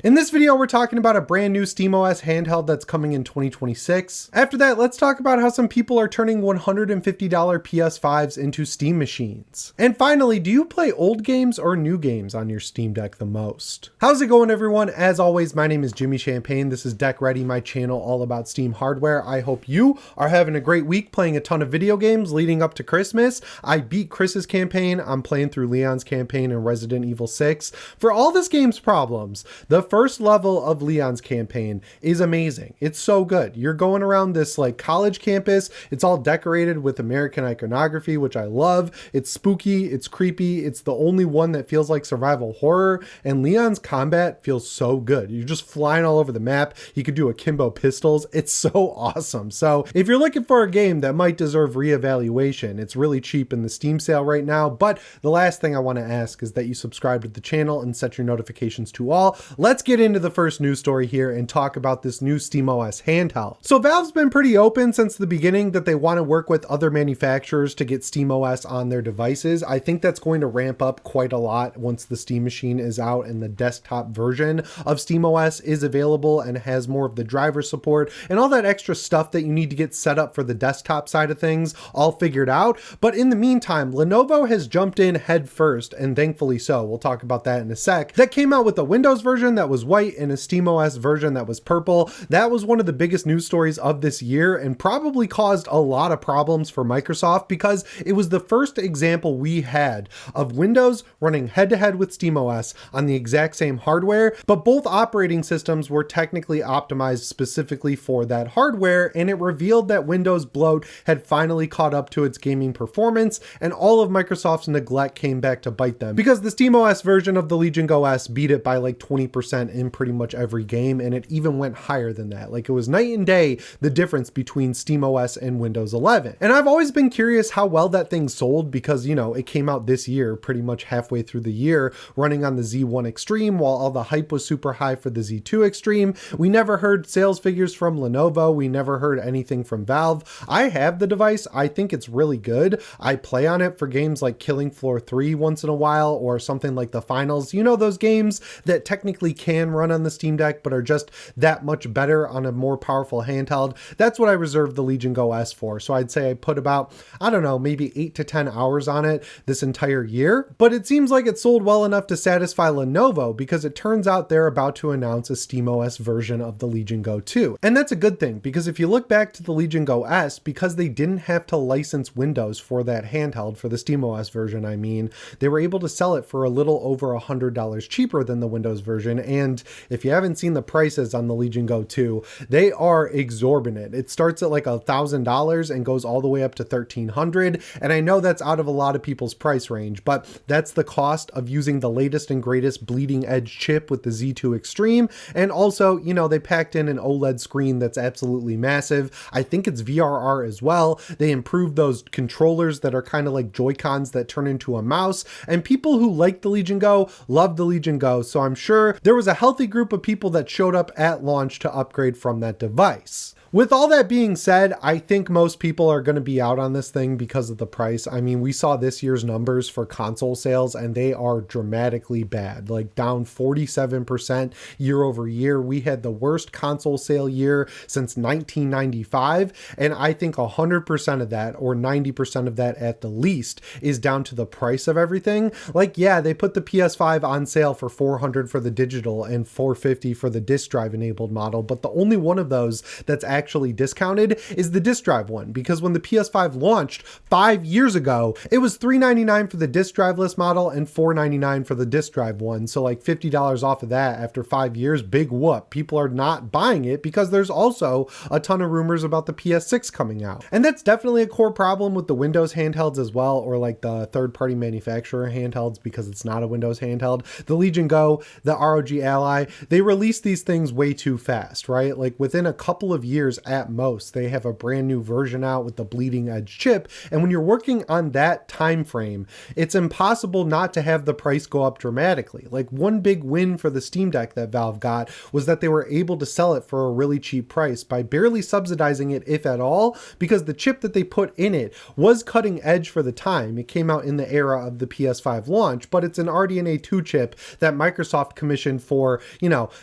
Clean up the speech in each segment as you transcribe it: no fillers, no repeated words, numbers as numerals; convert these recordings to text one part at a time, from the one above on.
In this video, we're talking about a brand new SteamOS handheld that's coming in 2026. After that, let's talk about how some people are turning $150 PS5s into Steam machines. And finally, do you play old games or new games on your Steam Deck the most? How's it going, everyone? As always, my name is Jimmy Champagne. This is Deck Ready, my channel all about Steam hardware. I hope you are having a great week playing a ton of video games leading up to Christmas. I beat Chris's campaign. I'm playing through Leon's campaign in Resident Evil 6. For all this game's problems, the first level of Leon's campaign is amazing. It's so good. You're going around this like college campus. It's all decorated with American iconography, which I love. It's spooky. It's creepy. It's the only one that feels like survival horror. And Leon's combat feels so good. You're just flying all over the map. You could do akimbo pistols. It's so awesome. So if you're looking for a game that might deserve reevaluation, it's really cheap in the Steam sale right now. But the last thing I want to ask is that you subscribe to the channel and set your notifications to all. Let's get into the first news story here and talk about this new SteamOS handheld. So Valve's been pretty open since the beginning that they want to work with other manufacturers to get SteamOS on their devices. I think that's going to ramp up quite a lot once the Steam machine is out and the desktop version of SteamOS is available and has more of the driver support and all that extra stuff that you need to get set up for the desktop side of things all figured out. But in the meantime, Lenovo has jumped in head first, and thankfully so. We'll talk about that in a sec. That came out with a Windows version that was white and a SteamOS version that was purple. That was one of the biggest news stories of this year and probably caused a lot of problems for Microsoft because it was the first example we had of Windows running head-to-head with SteamOS on the exact same hardware, but both operating systems were technically optimized specifically for that hardware, and it revealed that Windows bloat had finally caught up to its gaming performance, and all of Microsoft's neglect came back to bite them because the SteamOS version of the Legion Go S beat it by like 20% in pretty much every game, and it even went higher than that. Like, it was night and day the difference between SteamOS and Windows 11. And I've always been curious how well that thing sold because, you know, it came out this year, pretty much halfway through the year, running on the Z1 Extreme while all the hype was super high for the Z2 Extreme. We never heard sales figures from Lenovo. We never heard anything from Valve. I have the device. I think it's really good. I play on it for games like Killing Floor 3 once in a while or something like the Finals. You know, those games that technically can run on the Steam Deck but are just that much better on a more powerful handheld. That's what I reserved the Legion Go S for. So I'd say I put about, I don't know, maybe 8 to 10 hours on it this entire year. But it seems like it sold well enough to satisfy Lenovo because it turns out they're about to announce a SteamOS version of the Legion Go 2. And that's a good thing because if you look back to the Legion Go S, because they didn't have to license Windows for that handheld, for the SteamOS version I mean, they were able to sell it for a little over $100 cheaper than the Windows version. And if you haven't seen the prices on the Legion Go 2, they are exorbitant. It starts at like $1,000 and goes all the way up to $1,300. And I know that's out of a lot of people's price range, but that's the cost of using the latest and greatest bleeding edge chip with the Z2 Extreme. And also, you know, they packed in an OLED screen that's absolutely massive. I think it's VRR as well. They improved those controllers that are kind of like Joy-Cons that turn into a mouse. And people who like the Legion Go love the Legion Go. So I'm sure there was a healthy group of people that showed up at launch to upgrade from that device. With all that being said, I think most people are going to be out on this thing because of the price. I mean, we saw this year's numbers for console sales and they are dramatically bad, like down 47% year over year. We had the worst console sale year since 1995. And I think 100% of that, or 90% of that at the least, is down to the price of everything. Like, yeah, they put the PS5 on sale for $400 for the digital and $450 for the disk drive enabled model. But the only one of those that's actually discounted is the disk drive one, because when the PS5 launched 5 years ago, it was $399 for the disk driveless model and $499 for the disk drive one. So like $50 off of that after 5 years, big whoop. People are not buying it because there's also a ton of rumors about the PS6 coming out. And that's definitely a core problem with the Windows handhelds as well, or like the third-party manufacturer handhelds, because it's not a Windows handheld. The Legion Go, the ROG Ally, they release these things way too fast, right? Like within a couple of years years at most. They have a brand new version out with the bleeding edge chip. And when you're working on that time frame, it's impossible not to have the price go up dramatically. Like, one big win for the Steam Deck that Valve got was that they were able to sell it for a really cheap price by barely subsidizing it, if at all, because the chip that they put in it was cutting edge for the time. It came out in the era of the PS5 launch, but it's an RDNA 2 chip that Microsoft commissioned for,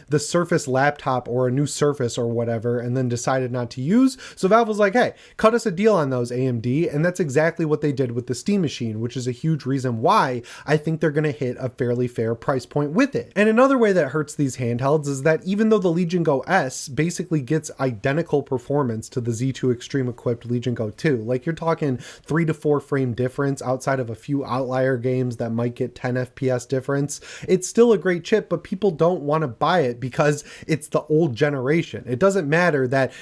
the Surface laptop or a new Surface or whatever, and then decided not to use. So Valve was like, hey, cut us a deal on those, AMD. And that's exactly what they did with the Steam Machine, which is a huge reason why I think they're going to hit a fairly fair price point with it. And another way that hurts these handhelds is that even though the Legion Go S basically gets identical performance to the Z2 Extreme equipped Legion Go 2, like you're talking 3 to 4 frame difference outside of a few outlier games that might get 10 FPS difference, it's still a great chip, but people don't want to buy it because it's the old generation. It doesn't matter that,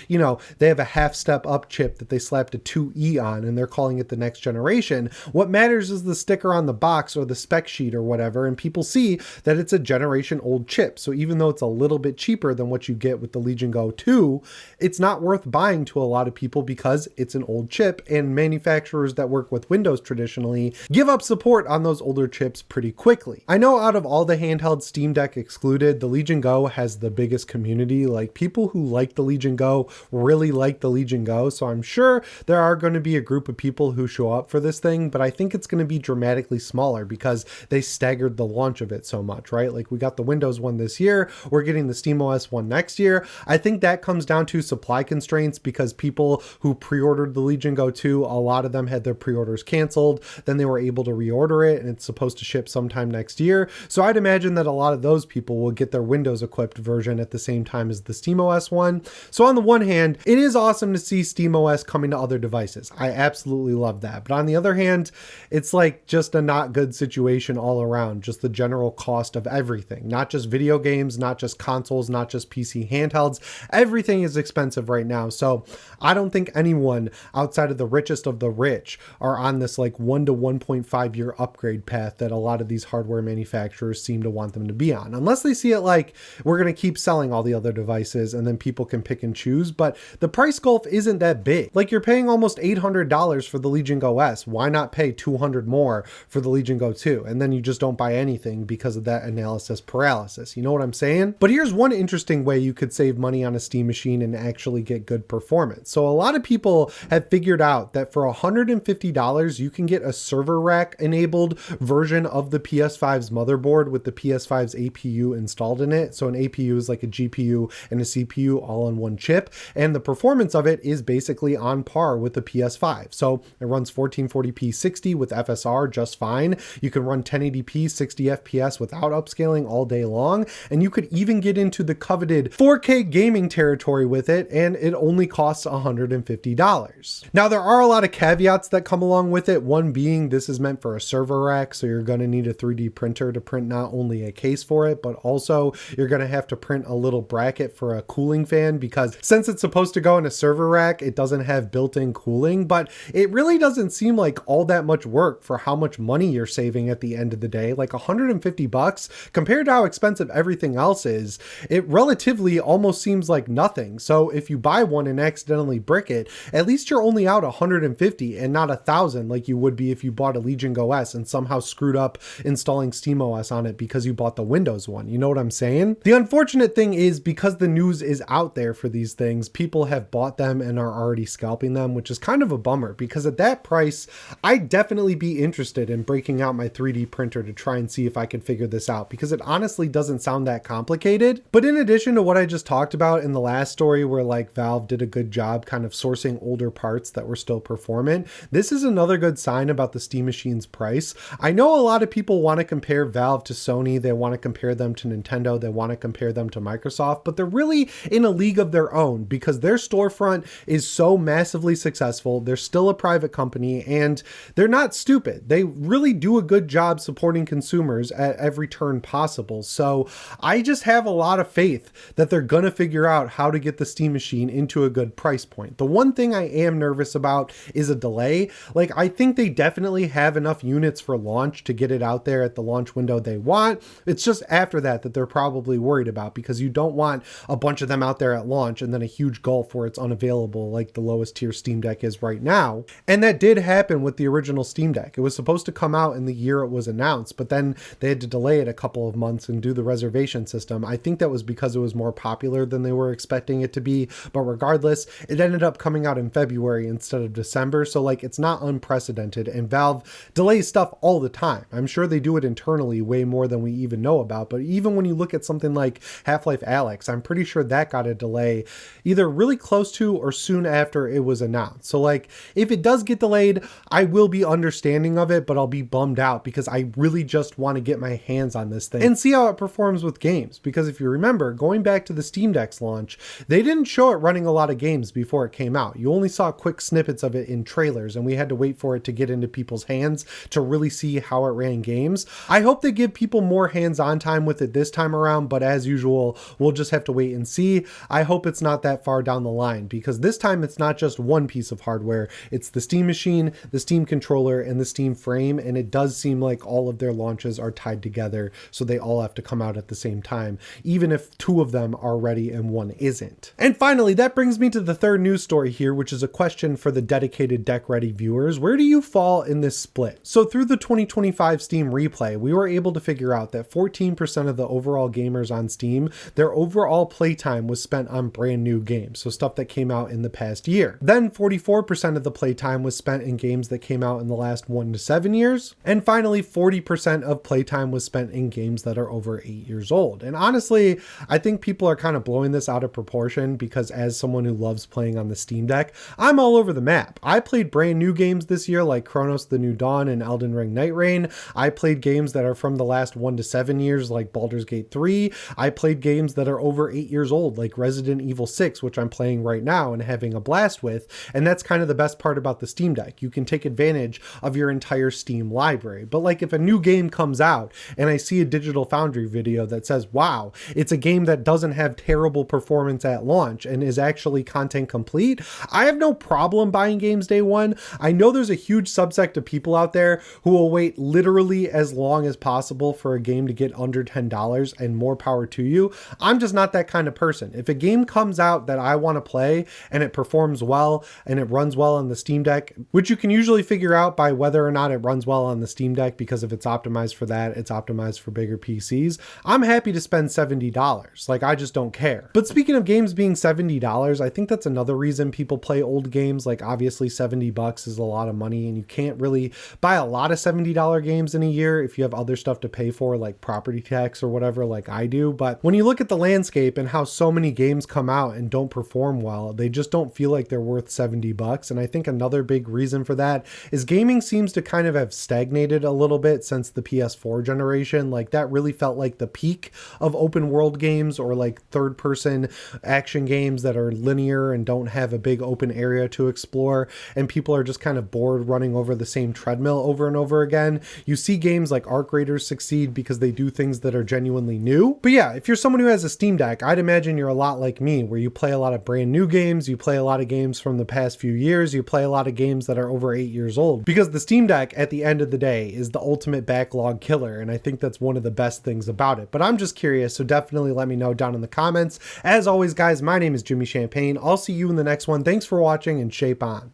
they have a half step up chip that they slapped a 2E on and they're calling it the next generation. What matters is the sticker on the box or the spec sheet or whatever, and people see that it's a generation old chip. So even though it's a little bit cheaper than what you get with the Legion Go 2, it's not worth buying to a lot of people because it's an old chip, and manufacturers that work with Windows traditionally give up support on those older chips pretty quickly. I know out of all the handheld, Steam Deck excluded, the Legion Go has the biggest community. Like, people who like the Legion Go really like the Legion Go, so I'm sure there are going to be a group of people who show up for this thing, but I think it's going to be dramatically smaller because they staggered the launch of it so much, right? Like, we got the Windows one this year, we're getting the SteamOS one next year. I think that comes down to supply constraints because people who pre-ordered the Legion Go 2, a lot of them had their pre-orders canceled, then they were able to reorder it and it's supposed to ship sometime next year. So I'd imagine that a lot of those people will get their Windows equipped version at the same time as the SteamOS one. So on the one hand, it is awesome to see SteamOS coming to other devices. I absolutely love that. But on the other hand, it's like just a not good situation all around, just the general cost of everything, not just video games, not just consoles, not just PC handhelds. Everything is expensive right now. So I don't think anyone outside of the richest of the rich are on this like 1 to 1.5 year upgrade path that a lot of these hardware manufacturers seem to want them to be on, unless they see it like we're going to keep selling all the other devices and then people can pick and choose. But the price gulf isn't that big. Like, you're paying almost $800 for the Legion Go S. Why not pay $200 more for the Legion Go 2? And then you just don't buy anything because of that analysis paralysis. You know what I'm saying? But here's one interesting way you could save money on a Steam machine and actually get good performance. So a lot of people have figured out that for $150, you can get a server rack enabled version of the PS5's motherboard with the PS5's APU installed in it. So an APU is like a GPU and a CPU all on one chip, and the performance of it is basically on par with the PS5. So it runs 1440p 60 with FSR just fine. You can run 1080p 60 FPS without upscaling all day long, and you could even get into the coveted 4K gaming territory with it, and it only costs $150. Now, there are a lot of caveats that come along with it. One being, this is meant for a server rack, so you're going to need a 3D printer to print not only a case for it, but also you're going to have to print a little bracket for a cooling fan, because since it's supposed to go in a server rack, it doesn't have built-in cooling. But it really doesn't seem like all that much work for how much money you're saving at the end of the day. Like, $150 compared to how expensive everything else is, it relatively almost seems like nothing. So if you buy one and accidentally brick it, at least you're only out $150 and not $1,000 like you would be if you bought a Legion Go S and somehow screwed up installing SteamOS on it because you bought the Windows one. You know what I'm saying? The unfortunate thing is, because the news is out there for these things, people have bought them and are already scalping them, which is kind of a bummer, because at that price, I'd definitely be interested in breaking out my 3D printer to try and see if I could figure this out, because it honestly doesn't sound that complicated. But in addition to what I just talked about in the last story, where like Valve did a good job kind of sourcing older parts that were still performant, this is another good sign about the Steam Machine's price. I know a lot of people want to compare Valve to Sony, they want to compare them to Nintendo, they want to compare them to Microsoft, but they're really in a league of their own because their storefront is so massively successful. They're still a private company and they're not stupid. They really do a good job supporting consumers at every turn possible. So I just have a lot of faith that they're going to figure out how to get the Steam Machine into a good price point. The one thing I am nervous about is a delay. Like, I think they definitely have enough units for launch to get it out there at the launch window they want. It's just after that they're probably worried about, because you don't want a bunch of them out there at launch and then a huge gulf where it's unavailable like the lowest tier Steam Deck is right now. And that did happen with the original Steam Deck. It was supposed to come out in the year it was announced, but then they had to delay it a couple of months and do the reservation system. I think that was because it was more popular than they were expecting it to be, but regardless, it ended up coming out in February instead of December. So like, it's not unprecedented, and Valve delays stuff all the time. I'm sure they do it internally way more than we even know about, but even when you look at something like Half-Life Alyx, I'm pretty sure that got a delay either really close to or soon after it was announced. So like, if it does get delayed, I will be understanding of it, but I'll be bummed out because I really just want to get my hands on this thing and see how it performs with games. Because if you remember, going back to the Steam Deck's launch, they didn't show it running a lot of games before it came out. You only saw quick snippets of it in trailers, and we had to wait for it to get into people's hands to really see how it ran games. I hope they give people more hands-on time with it this time around, but as usual, we'll just have to wait and see. I hope it's not that far down the line, because this time it's not just one piece of hardware. It's the Steam machine, the Steam controller, and the Steam frame, and it does seem like all of their launches are tied together, so they all have to come out at the same time, even if two of them are ready and one isn't. And finally, that brings me to the third news story here, which is a question for the dedicated Deck Ready viewers. Where do you fall in this split? So through the 2025 Steam replay, we were able to figure out that 14% of the overall gamers on Steam, their overall playtime was spent on brand new games, so stuff that came out in the past year. Then 44% of the playtime was spent in games that came out in the last 1 to 7 years. And finally, 40% of playtime was spent in games that are over 8 years old. And honestly, I think people are kind of blowing this out of proportion, because as someone who loves playing on the Steam Deck, I'm all over the map. I played brand new games this year like Chronos The New Dawn and Elden Ring Night Rain. I played games that are from the last 1 to 7 years like Baldur's Gate 3. I played games that are over 8 years old like Resident Evil 6, which I'm playing right now and having a blast with. And that's kind of the best part about the Steam Deck. You can take advantage of your entire Steam library. But like, if a new game comes out and I see a Digital Foundry video that says, wow, it's a game that doesn't have terrible performance at launch and is actually content complete, I have no problem buying games day one. I know there's a huge subsect of people out there who will wait literally as long as possible for a game to get under $10, and more power to you. I'm just not that kind of person. If a game comes out that I want to play and it performs well and it runs well on the Steam Deck, which you can usually figure out by whether or not it runs well on the Steam Deck, because if it's optimized for that, it's optimized for bigger PCs, I'm happy to spend $70. Like, I just don't care. But speaking of games being $70, I think that's another reason people play old games. Like, obviously $70 is a lot of money, and you can't really buy a lot of $70 games in a year if you have other stuff to pay for, like property tax or whatever, like I do. But when you look at the landscape and how so many games come out and don't perform well, they just don't feel like they're worth $70. And I think another big reason for that is gaming seems to kind of have stagnated a little bit since the PS4 generation. Like, that really felt like the peak of open world games, or like third person action games that are linear and don't have a big open area to explore, and people are just kind of bored running over the same treadmill over and over again. You see games like Arc Raiders succeed because they do things that are genuinely new. But yeah, if you're someone who has a Steam Deck, I'd imagine you're a lot like me, where you play a lot of brand new games, you play a lot of games from the past few years, you play a lot of games that are over 8 years old, because the Steam Deck at the end of the day is the ultimate backlog killer, and I think that's one of the best things about it. But I'm just curious, so definitely let me know down in the comments. As always, guys, my name is Jimmy Champagne. I'll see you in the next one. Thanks for watching, and shape on.